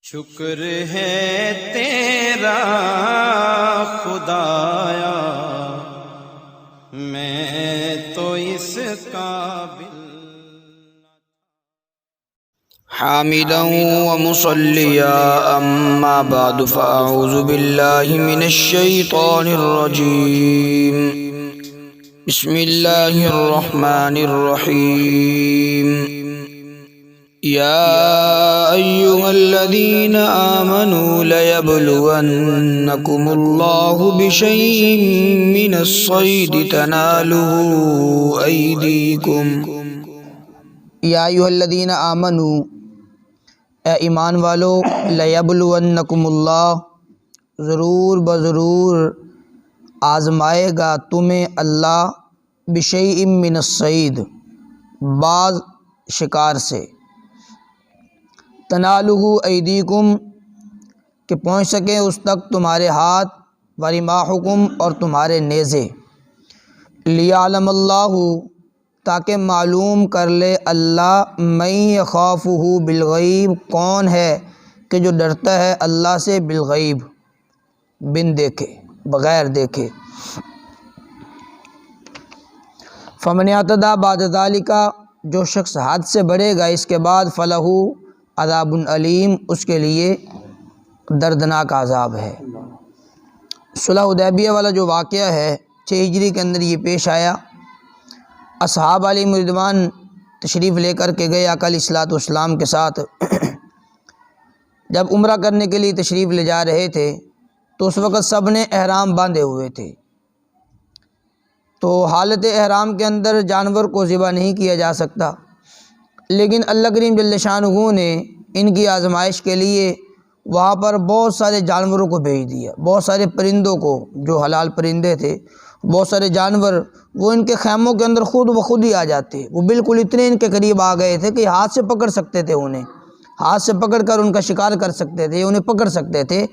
شکر ہے تیرا خدایا میں تو اس قابل حامدا ومصليا أما بعد فأعوذ بالله من الشيطان الرجيم بسم الله الرحمن الرحيم يا أيها الذين آمنوا ليبلونكم الله بشيء من الصيد تناله أيديكم یا ایھا الذین آمنوا، اے ایمان والو، لیبلونکم اللہ، ضرور بضرور آزمائے گا تمہیں اللہ، بشیء من الصید، بعض شکار سے، تنالہ ایدیکم، کہ پہنچ سکیں اس تک تمہارے ہاتھ، ورماحکم، اور تمہارے نیزے، لیعلم اللہ، تاکہ معلوم کر لے اللہ، من یخافہ بالغیب، کون ہے کہ جو ڈرتا ہے اللہ سے بالغیب، بن دیکھے، بغیر دیکھے۔ فمن اعتدی بعد ذلک، جو شخص حد سے بڑھے گا اس کے بعد، فلہ عذاب علیم، اس کے لیے دردناک عذاب ہے۔ صلح حدیبیہ والا جو واقعہ ہے 6 ہجری کے اندر یہ پیش آیا۔ اصحاب علیہم رضوان تشریف لے کر کے گئے آقا علیہ الصلوۃ والسلام کے ساتھ۔ جب عمرہ کرنے کے لیے تشریف لے جا رہے تھے تو اس وقت سب نے احرام باندھے ہوئے تھے، تو حالت احرام کے اندر جانور کو ذبح نہیں کیا جا سکتا، لیکن اللہ کریم جل شانہ نے ان کی آزمائش کے لیے وہاں پر بہت سارے جانوروں کو بھیج دیا، بہت سارے پرندوں کو، جو حلال پرندے تھے، بہت سارے جانور، وہ ان کے خیموں کے اندر خود بخود ہی آ جاتے، وہ بالکل اتنے ان کے قریب آ گئے تھے کہ ہاتھ سے پکڑ سکتے تھے، انہیں ہاتھ سے پکڑ کر ان کا شکار کر سکتے تھے، انہیں پکڑ سکتے تھے۔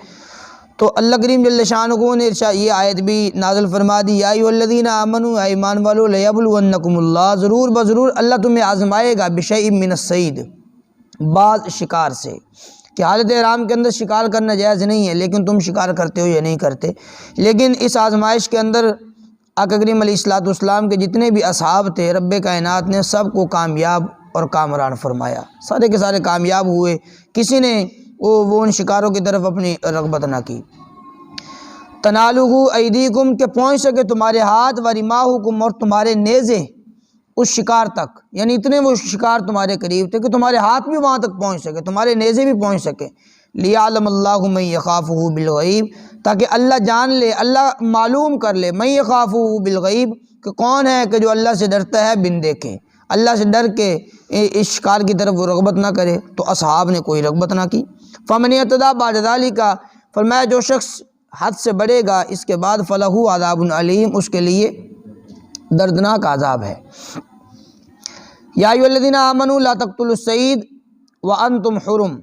تو اللہ کریم جل شانہ نے یہ آیت بھی نازل فرما دی، یا ایھا الذین آمنوا، اے ایمان والو، لیبلونکم اللہ، ضرور بضرور اللہ تمہیں آزمائے گا، بشیء من الصید، بعض شکار سے، کہ حالت احرام کے اندر شکار کرنا جائز نہیں ہے، لیکن تم شکار کرتے ہو یا نہیں کرتے۔ لیکن اس آزمائش کے اندر آقا کریم علیہ الصلوۃ والسلام کے جتنے بھی اصحاب تھے، رب کائنات نے سب کو کامیاب اور کامران فرمایا، سارے کے سارے کامیاب ہوئے، کسی نے وہ ان شکاروں کی طرف اپنی رغبت نہ کی۔ تنالہ ایدیکم، کہ پہنچ سکے تمہارے ہاتھ، ورماحکم، اور تمہارے نیزے اس شکار تک، یعنی اتنے وہ شکار تمہارے قریب تھے کہ تمہارے ہاتھ بھی وہاں تک پہنچ سکے، تمہارے نیزے بھی پہنچ سکے۔ لیعلم اللہ من یخافہ بالغیب، تاکہ اللہ جان لے، اللہ معلوم کر لے، من یخافہ بالغیب، کہ کون ہے کہ جو اللہ سے ڈرتا ہے بن دیکھے، اللہ سے ڈر کے اس شکار کی طرف وہ رغبت نہ کرے۔ تو اصحاب نے کوئی رغبت نہ کی۔ فمن اعتدی بعد ذلک، فرمایا جو شخص حد سے بڑھے گا اس کے بعد، فلہ عذاب علیم، اس کے لیے دردناک عذاب ہے۔ یا ایھا الذین آمنوا لا تقتلوا الصید وانتم حرم،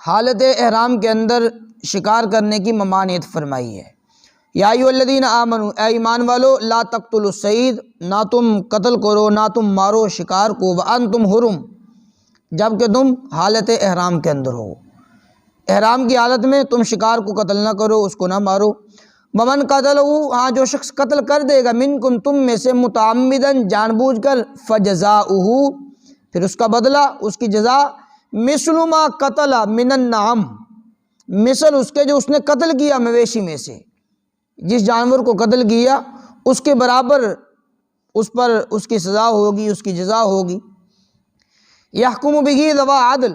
حالت احرام کے اندر شکار کرنے کی ممانعت فرمائی ہے۔ یا ایھا الذین آمنوا، اے ایمان والو، لا تقتلوا الصید، نہ تم قتل کرو، نہ تم مارو شکار کو، وانتم حرم، جبکہ تم حالت احرام کے اندر ہو، احرام کی حالت میں تم شکار کو قتل نہ کرو، اس کو نہ مارو۔ ومن قتلہ، ہاں جو شخص قتل کر دے گا، منکم، تم میں سے، متعمدن، جان بوجھ کر، فجزاؤہ، پھر اس کا بدلہ، اس کی جزا، مثل ما قتل من النعم، مثل اس کے جو اس نے قتل کیا مویشی میں سے، جس جانور کو قتل کیا اس کے برابر اس پر اس کی سزا ہوگی، اس کی جزا ہوگی۔ یحکم بہ ذوی عدل،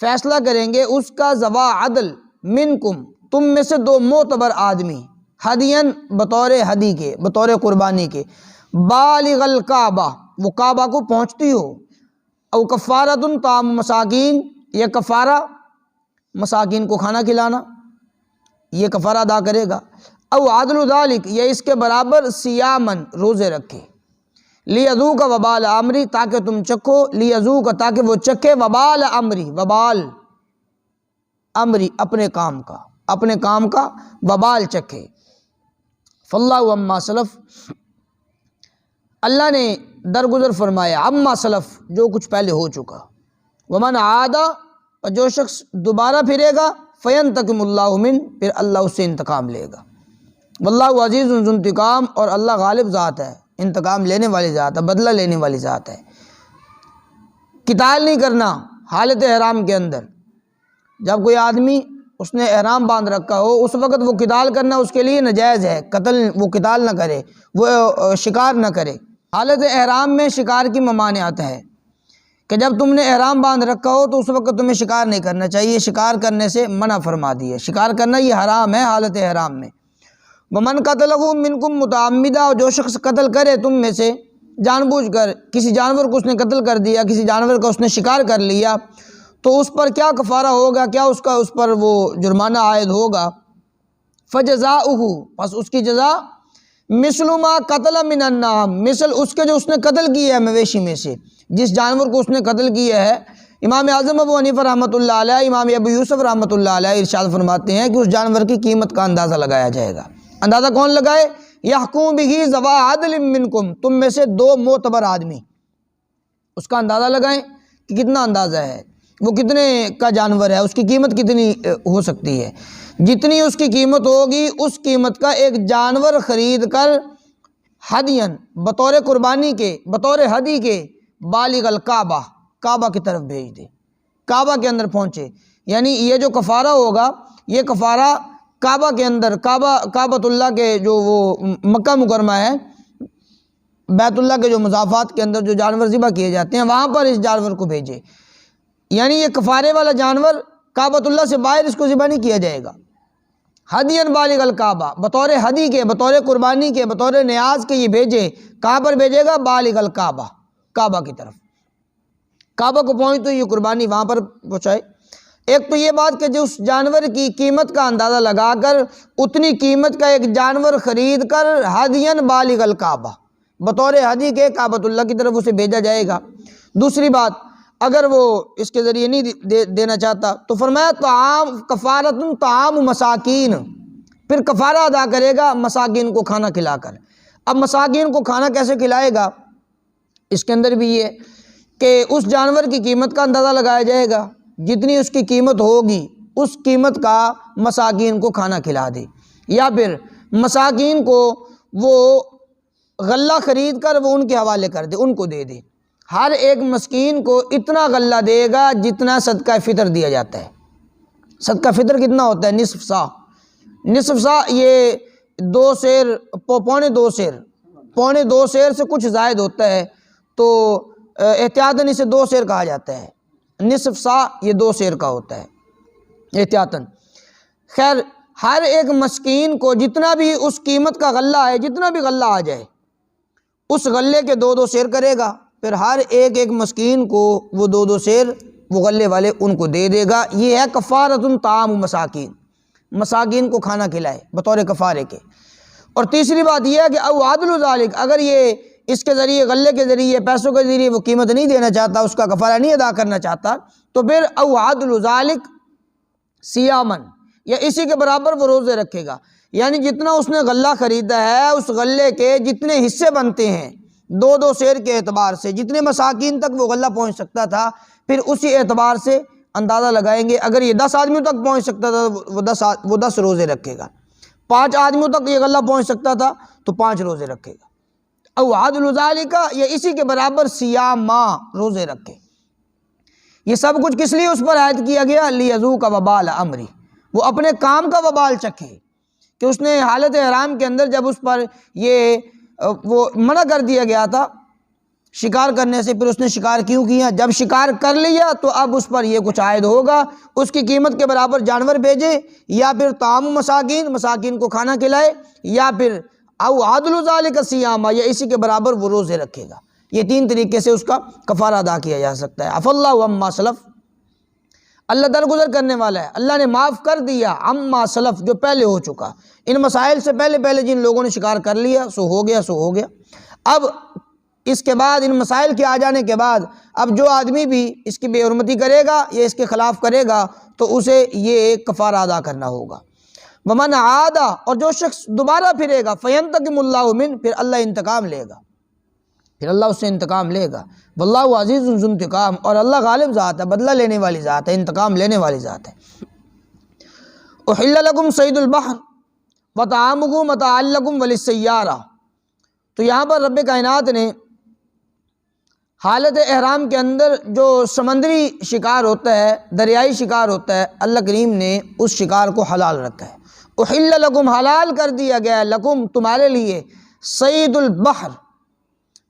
فیصلہ کریں گے اس کا ذوی عدل، منکم، تم میں سے 2 معتبر آدمی، ہدین، بطور ہدی کے، بطور قربانی کے، بالغ الکعبہ، وہ کعبہ کو پہنچتی ہو، او کفارۃ طعام مساکین، یہ کفارہ مساکین کو کھانا کھلانا، یہ کفارہ ادا کرے گا، او عدل ذالک، یہ اس کے برابر، صیامن، روزے رکھے، لیذوق وبال امری، تاکہ تم چکھو، لیذوق، تاکہ وہ چکھے، وبال امری، وبال امری، اپنے کام کا وبال چکھے۔ فاللہ عما سلف، اللہ نے درگزر فرمایا، عما سلف، جو کچھ پہلے ہو چکا، ومن عاد، اور جو شخص دوبارہ پھرے گا فینتقم اللہ من، پھر اللہ اس سے انتقام لے گا۔ واللہ عزیز ذو انتقام، اور اللہ غالب ذات ہے، انتقام لینے والی ذات ہے، بدلہ لینے والی ذات ہے۔ قتال نہیں کرنا حالت احرام کے اندر۔ جب کوئی آدمی اس نے احرام باندھ رکھا ہو اس وقت وہ قتال کرنا اس کے لیے ناجائز ہے، وہ قتال نہ کرے، وہ شکار نہ کرے۔ حالت احرام میں شکار کی ممانعت ہے کہ جب تم نے احرام باندھ رکھا ہو تو اس وقت تمہیں شکار نہیں کرنا چاہیے، شکار کرنے سے منع فرما دی ہے، شکار کرنا یہ حرام ہے حالت احرام میں۔ ومن قتلہ منکم متعمدا، اور جو شخص قتل کرے تم میں سے جان بوجھ کر، کسی جانور کو اس نے قتل کر دیا، کسی جانور کا اس نے شکار کر لیا، تو اس پر کیا کفارہ ہوگا، کیا اس پر وہ جرمانہ عائد ہوگا؟ فجزاؤہ، پس اس کی جزا مثل ما قتل من النعام، مثل اس کے جو اس نے قتل کیا ہے مویشی میں سے، جس جانور کو اس نے قتل کیا ہے۔ امام اعظم ابو حنیفہ رحمۃ اللہ علیہ، امام ابو یوسف رحمۃ اللہ علیہ ارشاد فرماتے ہیں کہ اس جانور کی قیمت کا اندازہ لگایا جائے گا۔ اندازہ کون لگائے؟ یحکم بہ ذوی عدل منکم، تم میں سے 2 معتبر آدمی اس کا اندازہ لگائیں کہ کتنا اندازہ ہے، وہ کتنے کا جانور ہے، اس کی قیمت کتنی ہو سکتی ہے۔ جتنی اس کی قیمت ہوگی اس قیمت کا ایک جانور خرید کر ہدین، بطور قربانی کے، بطور ہدی کے، بالغ الکعبہ، کعبہ کی طرف بھیج دے، کعبہ کے اندر پہنچے۔ یعنی یہ جو کفارہ ہوگا یہ کفارہ کعبہ کے اندر، کعبۃ اللہ کے جو وہ مکہ مکرمہ ہے، بیت اللہ کے جو مضافات کے اندر جو جانور ذبح کیے جاتے ہیں وہاں پر اس جانور کو بھیجے۔ یعنی یہ کفارے والا جانور کعبۃ اللہ سے باہر اس کو ذبح نہیں کیا جائے گا۔ ہدین بالغ الکعبہ، بطور ہدی کے، بطور قربانی کے، بطور نیاز کے یہ بھیجے۔ کہاں پر بھیجے گا؟ بالغ الکعبہ، کعبہ کی طرف، کعبہ کو پہنچ تو یہ قربانی وہاں پر پہنچائے۔ ایک تو یہ بات کہ جو اس جانور کی قیمت کا اندازہ لگا کر اتنی قیمت کا ایک جانور خرید کر ہدین بالغ الکعبہ، بطور ہدی کے کعبۃ اللہ کی طرف اسے بھیجا جائے گا۔ دوسری بات، اگر وہ اس کے ذریعے نہیں دینا چاہتا تو فرمایا طعام کفارۃ طعام مساکین، پھر کفارہ ادا کرے گا مساکین کو کھانا کھلا کر۔ اب مساکین کو کھانا کیسے کھلائے گا؟ اس کے اندر بھی یہ کہ اس جانور کی قیمت کا اندازہ لگایا جائے گا، جتنی اس کی قیمت ہوگی اس قیمت کا مساکین کو کھانا کھلا دے، یا پھر مساکین کو وہ غلہ خرید کر وہ ان کے حوالے کر دے، ان کو دے دے۔ ہر ایک مسکین کو اتنا غلہ دے گا جتنا صدقہ فطر دیا جاتا ہے۔ صدقہ فطر کتنا ہوتا ہے؟ نصف سا، نصف سا یہ 2 سیر، پونے 2 سیر، پونے 2 سیر سے کچھ زائد ہوتا ہے، تو احتیاطاً اسے 2 سیر کہا جاتا ہے۔ نصف سا یہ 2 سیر کا ہوتا ہے احتیاطاً۔ خیر، ہر ایک مسکین کو جتنا بھی اس قیمت کا غلہ ہے، جتنا بھی غلہ آ جائے اس غلے کے 2 سیر کرے گا، پھر ہر ایک مسکین کو وہ 2 سیر وہ غلے والے ان کو دے دے گا۔ یہ ہے کفارۃ طعام مساکین، مساکین کو کھانا کھلائے بطور کفارے کے۔ اور تیسری بات یہ ہے کہ او عدل ذالک، اگر یہ اس کے ذریعے، غلے کے ذریعے، پیسوں کے ذریعے وہ قیمت نہیں دینا چاہتا، اس کا کفارہ نہیں ادا کرنا چاہتا، تو پھر او عدل ذالک صیامن، یا اسی کے برابر وہ روزے رکھے گا۔ یعنی جتنا اس نے غلہ خریدا ہے اس غلے کے جتنے حصے بنتے ہیں 2 سیر کے اعتبار سے، جتنے مساکین تک وہ غلہ پہنچ سکتا تھا، پھر اسی اعتبار سے اندازہ لگائیں گے۔ اگر یہ 10 آدمیوں تک پہنچ سکتا تھا وہ 10 روزے رکھے گا، 5 آدمیوں تک یہ غلہ پہنچ سکتا تھا تو 5 روزے رکھے گا۔ او عدل ذالک، یا اسی کے برابر صیام ماہ، روزے رکھے۔ یہ سب کچھ کس لیے اس پر عائد کیا گیا؟ لیذوق وبال امری، وہ اپنے کام کا وبال چکھے کہ اس نے حالت احرام کے اندر جب اس پر یہ وہ منع کر دیا گیا تھا شکار کرنے سے، پھر اس نے شکار کیوں کیا؟ جب شکار کر لیا تو اب اس پر یہ کچھ عائد ہوگا، اس کی قیمت کے برابر جانور بھیجے، یا پھر طعام مساکین، مساکین کو کھانا کھلائے، یا پھر او عدل ذالک صیام، یا اسی کے برابر وہ روزے رکھے گا۔ یہ 3 طریقے سے اس کا کفارہ ادا کیا جا سکتا ہے۔ عفی اللہ عما سلف، اللہ درگزر کرنے والا ہے، اللہ نے معاف کر دیا عما سلف، جو پہلے ہو چکا۔ ان مسائل سے پہلے جن لوگوں نے شکار کر لیا سو ہو گیا۔ اب اس کے بعد ان مسائل کے آ جانے کے بعد اب جو آدمی بھی اس کی بے حرمتی کرے گا یا اس کے خلاف کرے گا تو اسے یہ کفارہ ادا کرنا ہوگا۔ ومن عاد، اور جو شخص دوبارہ پھرے گا، فینتقم اللہ من، پھر اللہ انتقام لے گا۔ پھر اللہ اس سے انتقام لے گا۔ واللہ عزیز ذو انتقام، اور اللہ غالب ذات ہے، بدلہ لینے والی ذات ہے، انتقام لینے والی ذات ہے۔ احل لکم صید البحر وطعامہ متاعا لکم وللسیارہ، تو یہاں پر رب کائنات نے حالت احرام کے اندر جو سمندری شکار ہوتا ہے، دریائی شکار ہوتا ہے، اللہ کریم نے اس شکار کو حلال رکھا ہے۔ احل لکم، حلال کر دیا گیا ہے، لکم تمہارے لیے، صید البحر،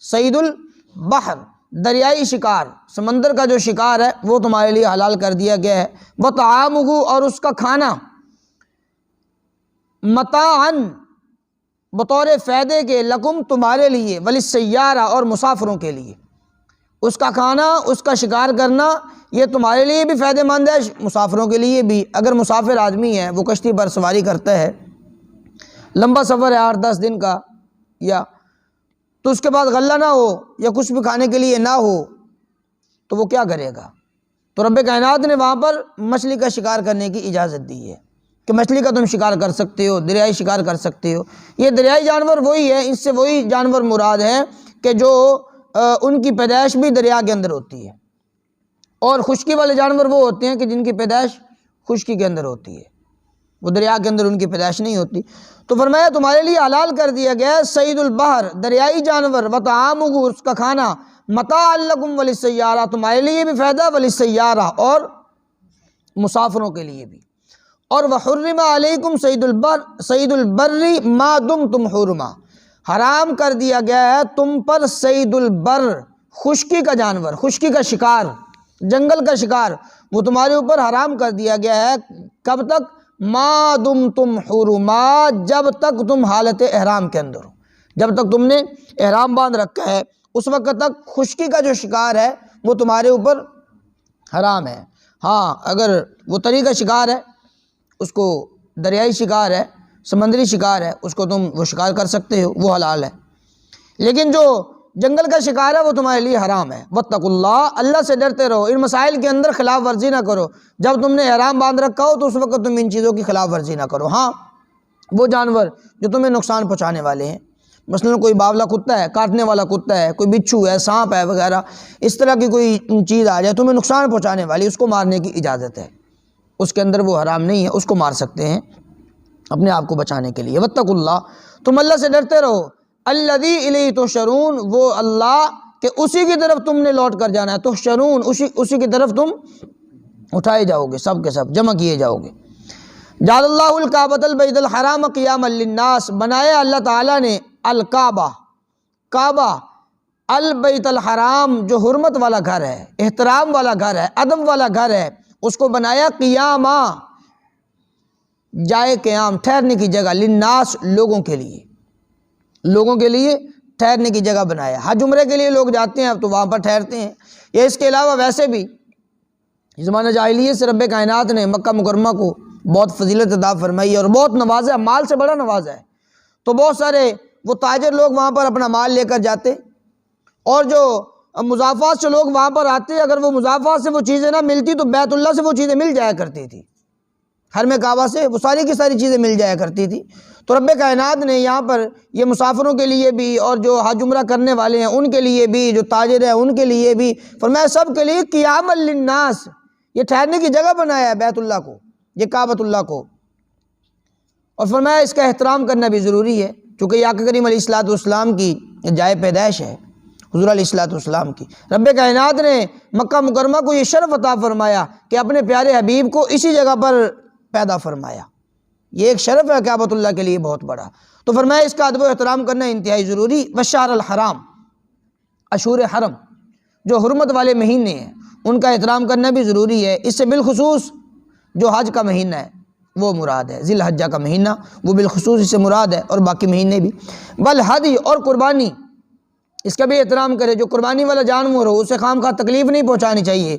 صید البحر دریائی شکار، سمندر کا جو شکار ہے وہ تمہارے لیے حلال کر دیا گیا ہے۔ وطعامہ، اور اس کا کھانا، متاعن بطور فائدے کے، لکم تمہارے لیے، وللسیارہ اور مسافروں کے لیے، اس کا کھانا، اس کا شکار کرنا یہ تمہارے لیے بھی فائدہ مند ہے، مسافروں کے لیے بھی۔ اگر مسافر آدمی ہے، وہ کشتی پر سواری کرتا ہے، لمبا سفر ہے 8-10 دن کا، یا تو اس کے بعد غلہ نہ ہو یا کچھ بھی کھانے کے لیے نہ ہو تو وہ کیا کرے گا؟ تو رب کائنات نے وہاں پر مچھلی کا شکار کرنے کی اجازت دی ہے کہ مچھلی کا تم شکار کر سکتے ہو، دریائی شکار کر سکتے ہو۔ یہ دریائی جانور وہی ہے، اس سے وہی جانور مراد ہے کہ جو ان کی پیدائش بھی دریا کے اندر ہوتی ہے، اور خشکی والے جانور وہ ہوتے ہیں کہ جن کی پیدائش خشکی کے اندر ہوتی ہے، وہ دریا کے اندر ان کی پیدائش نہیں ہوتی۔ تو فرمایا تمہارے لیے حلال کر دیا گیا ہے صید البحر دریائی جانور، وطعامہ اس کا کھانا، متاعا لکم وللسیارہ تمہارے لیے بھی فائدہ، وللسیارہ اور مسافروں کے لیے بھی۔ اور وحرم علیکم صید البر ما دمتم حرما، حرام کر دیا گیا ہے تم پر صید البر، خشکی کا جانور، خشکی کا شکار، جنگل کا شکار، وہ تمہارے اوپر حرام کر دیا گیا ہے۔ کب تک؟ ما دمتم حرما، جب تک تم حالت احرام کے اندر ہو، جب تک تم نے احرام باندھ رکھا ہے اس وقت تک خشکی کا جو شکار ہے وہ تمہارے اوپر حرام ہے۔ ہاں اگر وہ طری کا شکار ہے، اس کو دریائی شکار ہے، سمندری شکار ہے، اس کو تم وہ شکار کر سکتے ہو، وہ حلال ہے، لیکن جو جنگل کا شکار ہے وہ تمہارے لیے حرام ہے۔ واتقوا اللہ، اللہ سے ڈرتے رہو، ان مسائل کے اندر خلاف ورزی نہ کرو۔ جب تم نے احرام باندھ رکھا ہو تو اس وقت تم ان چیزوں کی خلاف ورزی نہ کرو۔ ہاں وہ جانور جو تمہیں نقصان پہنچانے والے ہیں، مثلا کوئی باولا کتا ہے، کاٹنے والا کتا ہے، کوئی بچھو ہے، سانپ ہے وغیرہ، اس طرح کی کوئی چیز آ جائے تمہیں نقصان پہنچانے والی، اس کو مارنے کی اجازت ہے، اس کے اندر وہ حرام نہیں ہے، اس کو مار سکتے ہیں اپنے آپ کو بچانے کے لیے۔ واتقوا اللہ، تم اللہ سے ڈرتے رہو، الذی الیہ تحشرون، وہ اللہ کہ اسی کی طرف تم نے لوٹ کر جانا ہے، تحشرون اسی کی طرف تم اٹھائے جاؤ گے، سب کے سب جمع کیے جاؤ گے۔ جعل اللہ الکعبۃ البیت الحرام قیاما للناس، بنایا اللہ تعالیٰ نے الکعبہ، کعبہ، البیت الحرام جو حرمت والا گھر ہے، احترام والا گھر ہے، ادب والا گھر ہے، اس کو بنایا قیاما، جائے قیام، ٹھہرنے کی جگہ، للناس لوگوں کے لیے، لوگوں کے لیے ٹھہرنے کی جگہ بنایا۔ حج عمرے کے لیے لوگ جاتے ہیں اب تو وہاں پر ٹھہرتے ہیں، یا اس کے علاوہ ویسے بھی زمانہ جاہلیت سے رب کائنات نے مکہ مکرمہ کو بہت فضیلت عطا فرمائی اور بہت نوازا، مال سے بڑا نوازا ہے، تو بہت سارے وہ تاجر لوگ وہاں پر اپنا مال لے کر جاتے، اور جو مضافات سے لوگ وہاں پر آتے، اگر وہ مضافات سے وہ چیزیں نہ ملتی تو بیت اللہ سے وہ چیزیں مل جایا کرتی تھی، حرم کعبہ سے وہ ساری کی ساری چیزیں مل جایا کرتی تھی۔ تو رب کائنات نے یہاں پر یہ مسافروں کے لیے بھی، اور جو حج عمرہ کرنے والے ہیں ان کے لیے بھی، جو تاجر ہیں ان کے لیے بھی، فرمایا سب کے لیے قیاما للناس، یہ ٹھہرنے کی جگہ بنایا ہے بیت اللہ کو، یہ کعبۃ اللہ کو، اور فرمایا اس کا احترام کرنا بھی ضروری ہے، کیونکہ یہ آقا کریم علیہ السلام کی جائے پیدائش ہے، حضور علیہ السلام کی۔ رب کائنات نے مکہ مکرمہ کو یہ شرف عطا فرمایا کہ اپنے پیارے حبیب کو اسی جگہ پر پیدا فرمایا، یہ ایک شرف ہے کعبۃ اللہ کے لیے بہت بڑا، تو فرمایا اس کا ادب و احترام کرنا انتہائی ضروری۔ والشہر الحرام، اشہور حرم جو حرمت والے مہینے ہیں ان کا احترام کرنا بھی ضروری ہے، اس سے بالخصوص جو حج کا مہینہ ہے وہ مراد ہے، ذی الحجہ کا مہینہ وہ بالخصوص اس سے مراد ہے، اور باقی مہینے بھی۔ والہدی، اور قربانی، اس کا بھی احترام کرے، جو قربانی والا جانور ہو اسے خام خواہ تکلیف نہیں پہنچانی چاہیے۔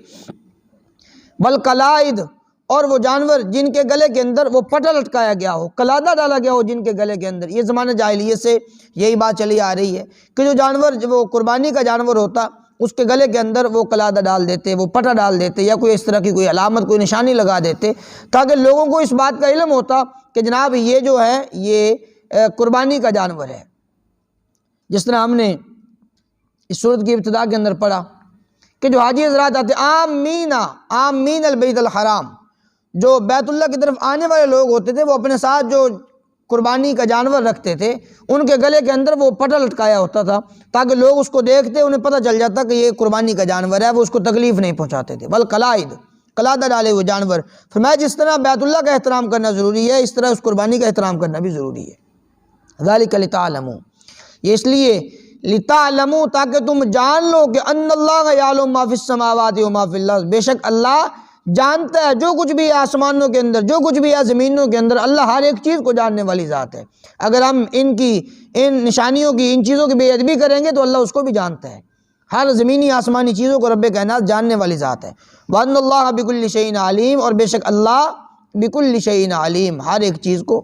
والقلائد، اور وہ جانور جن کے گلے کے اندر وہ پٹا لٹکایا گیا ہو، قلادہ ڈالا گیا ہو جن کے گلے کے اندر، یہ زمانہ جاہلیت سے یہی بات چلی آ رہی ہے کہ جو جانور وہ قربانی کا جانور ہوتا اس کے گلے کے اندر وہ قلادہ ڈال دیتے، وہ پٹا ڈال دیتے، یا کوئی اس طرح کی کوئی علامت، کوئی نشانی لگا دیتے، تاکہ لوگوں کو اس بات کا علم ہوتا کہ جناب یہ جو ہے یہ قربانی کا جانور ہے۔ جس طرح ہم نے اس صورت کی ابتدا کے اندر پڑھا کہ جو حاجی حضرات آتے آمین آمین البیت الحرام، جو بیت اللہ کی طرف آنے والے لوگ ہوتے تھے وہ اپنے ساتھ جو قربانی کا جانور رکھتے تھے ان کے گلے کے اندر وہ پٹا لٹکایا ہوتا تھا تاکہ لوگ اس کو دیکھتے انہیں پتہ چل جاتا کہ یہ قربانی کا جانور ہے، وہ اس کو تکلیف نہیں پہنچاتے تھے۔ والقلائد، قلادہ ڈالے ہوئے جانور۔ فرمایا جس طرح بیت اللہ کا احترام کرنا ضروری ہے اس طرح اس قربانی کا احترام کرنا بھی ضروری ہے۔ ذالک لتعلموا، یہ اس لیے لتعلموا تاکہ تم جان لو کہ ان اللہ یعلم ما فی السماوات و ما فی الارض، بے شک اللہ جانتا ہے جو کچھ بھی ہے آسمانوں کے اندر، جو کچھ بھی ہے زمینوں کے اندر، اللہ ہر ایک چیز کو جاننے والی ذات ہے۔ اگر ہم ان نشانیوں کی، ان چیزوں کی بے ادبی کریں گے تو اللہ اس کو بھی جانتا ہے۔ ہر زمینی آسمانی چیزوں کو رب کائنات جاننے والی ذات ہے۔ وَأَنَّ اللَّهَ بِكُلِّ شَيْءٍ عَلِيمٌ، اور بے شک اللہ بِكُلِّ شَيْءٍ عَلِيمٌ، ہر ایک چیز کو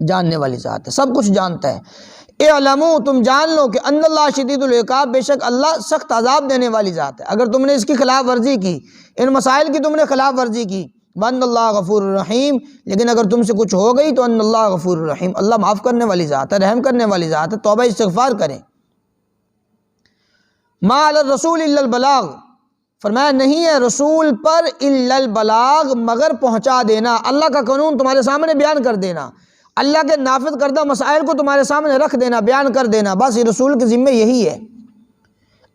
جاننے والی ذات ہے، سب کچھ جانتا ہے۔ اعلموا، تم جان لو کہ ان اللہ شدید العقاب، بے شک اللہ سخت عذاب دینے والی ذات ہے۔ اگر تم نے اس کی خلاف ورزی کی، ان مسائل کی تم نے خلاف ورزی کی، وَأَنَّ اللَّهَ غَفُورٌ رَحِيمٌ، لیکن اگر تم سے کچھ ہو گئی تو ان اللہ غفور رحیم، اللہ معاف کرنے والی ذات ہے، رحم کرنے والی ذات ہے، توبہ استغفار کریں۔ ما علی الرسول الا البلاغ، فرمایا نہیں ہے رسول پر الا البلاغ مگر پہنچا دینا، اللہ کا قانون تمہارے سامنے بیان کر دینا، اللہ کے نافذ کردہ مسائل کو تمہارے سامنے رکھ دینا، بیان کر دینا، بس یہ رسول کے ذمہ یہی ہے۔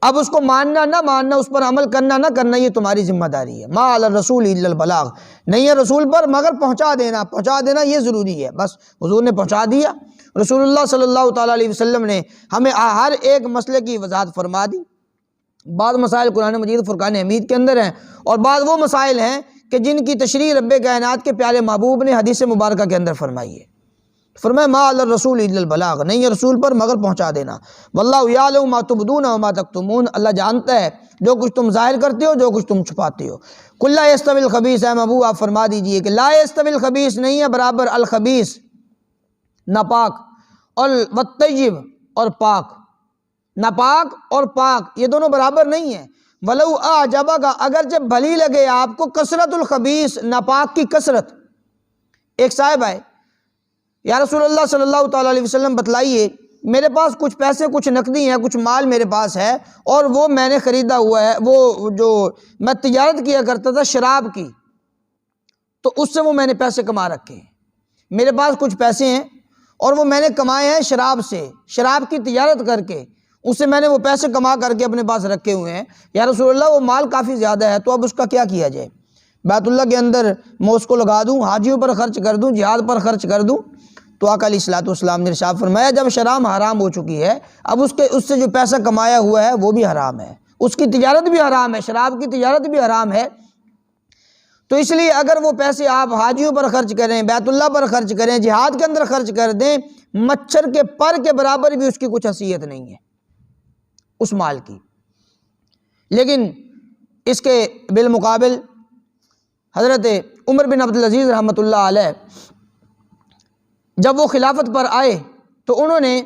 اب اس کو ماننا نہ ماننا، اس پر عمل کرنا نہ کرنا، یہ تمہاری ذمہ داری ہے۔ ما علی الرسول الا البلاغ، نہیں ہے رسول پر مگر پہنچا دینا، پہنچا دینا یہ ضروری ہے، بس حضور نے پہنچا دیا، رسول اللہ صلی اللہ تعالیٰ علیہ وسلم نے ہمیں ہر ایک مسئلے کی وضاحت فرما دی۔ بعض مسائل قرآن مجید فرقان حمید کے اندر ہیں اور بعض وہ مسائل ہیں کہ جن کی تشریح رب کائنات کے پیارے محبوب نے حدیث مبارکہ کے اندر فرمائی ہے۔ فرمایا ما علی الرسول الا البلاغ، نہیں ہے رسول پر مگر پہنچا دینا، واللہ یعلم ما تبدون وما تکتمون، اللہ جانتا ہے جو کچھ تم ظاہر کرتے ہو جو کچھ تم چھپاتے ہو۔ قل لا یستوی الخبیث، اے محبوب آپ فرما دیجئے کہ لا یستوی الخبیث، نہیں ہے برابر الخبیث ناپاک، اور والطیب اور پاک، ناپاک اور پاک یہ دونوں برابر نہیں ہیں۔ ولو اعجبک، اگرچہ بھلی لگے آپ کو کثرت الخبیث، ناپاک کی کثرت۔ ایک صاحب آئے، یا رسول اللہ صلی اللہ تعالیٰ علیہ وسلم بتلائیے میرے پاس کچھ پیسے، کچھ نقدی ہیں، کچھ مال میرے پاس ہے اور وہ میں نے خریدا ہوا ہے، وہ جو میں تجارت کیا کرتا تھا شراب کی، تو اس سے وہ میں نے پیسے کما رکھے ہیں، میرے پاس کچھ پیسے ہیں اور وہ میں نے کمائے ہیں شراب سے، شراب کی تجارت کر کے اس سے میں نے وہ پیسے کما کر کے اپنے پاس رکھے ہوئے ہیں۔ یا رسول اللہ وہ مال کافی زیادہ ہے تو اب اس کا کیا کیا جائے؟ بیت اللہ کے اندر میں اس کو لگا دوں، حاجیوں پر خرچ کر دوں، جہاد پر خرچ کر دوں؟ تو آقا علیہ الصلوۃ والسلام نے ارشاد فرمایا جب شراب حرام ہو چکی ہے اب اس سے جو پیسہ کمایا ہوا ہے وہ بھی حرام ہے، اس کی تجارت بھی حرام ہے، شراب کی تجارت بھی حرام ہے۔ تو اس لیے اگر وہ پیسے آپ حاجیوں پر خرچ کریں، بیت اللہ پر خرچ کریں، جہاد کے اندر خرچ کر دیں، مچھر کے پر کے برابر بھی اس کی کچھ حیثیت نہیں ہے اس مال کی۔ لیکن اس کے بالمقابل حضرت عمر بن عبدالعزیز رحمۃ اللہ علیہ جب وہ خلافت پر آئے تو انہوں نے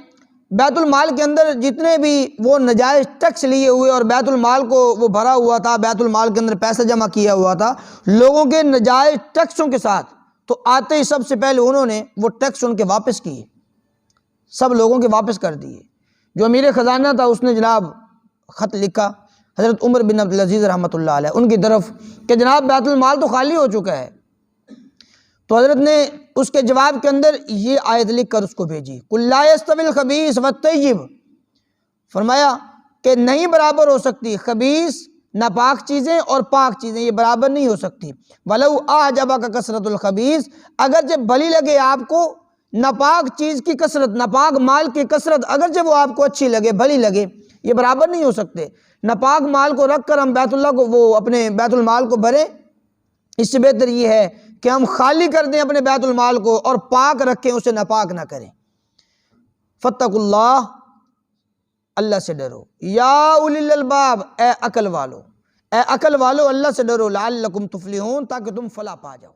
بیت المال کے اندر جتنے بھی وہ نجائز ٹیکس لیے ہوئے اور بیت المال کو وہ بھرا ہوا تھا، بیت المال کے اندر پیسہ جمع کیا ہوا تھا لوگوں کے نجائز ٹیکسوں کے ساتھ، تو آتے ہی سب سے پہلے انہوں نے وہ ٹیکس ان کے واپس کیے، سب لوگوں کے واپس کر دیے۔ جو امیر خزانہ تھا اس نے جناب خط لکھا حضرت عمر بن عبدالعزیز رحمۃ اللہ علیہ ان کی طرف کہ جناب بیت المال تو خالی ہو چکا ہے۔ تو حضرت نے اس کے جواب کے اندر یہ آیت لکھ کر اس کو بھیجی، قل لا یستوی الخبیث والطیب، فرمایا کہ نہیں برابر ہو سکتی خبیث ناپاک چیزیں اور پاک چیزیں، یہ برابر نہیں ہو سکتی۔ ولو اعجبک کثرت الخبیث، اگرچہ بھلی لگے آپ کو ناپاک چیز کی کثرت، ناپاک مال کی کثرت، اگرچہ وہ آپ کو اچھی لگے بھلی لگے، یہ برابر نہیں ہو سکتے۔ ناپاک مال کو رکھ کر ہم بیت اللہ کو وہ اپنے بیت المال کو بھریں، اس سے بہتر یہ ہے کہ ہم خالی کر دیں اپنے بیت المال کو اور پاک رکھیں، اسے ناپاک نہ کریں۔ فاتقوا اللہ، اللہ سے ڈرو، یا اولی الالباب، اے عقل والو، اللہ سے ڈرو، لعلکم تفلحون، تاکہ تم فلاح پا جاؤ۔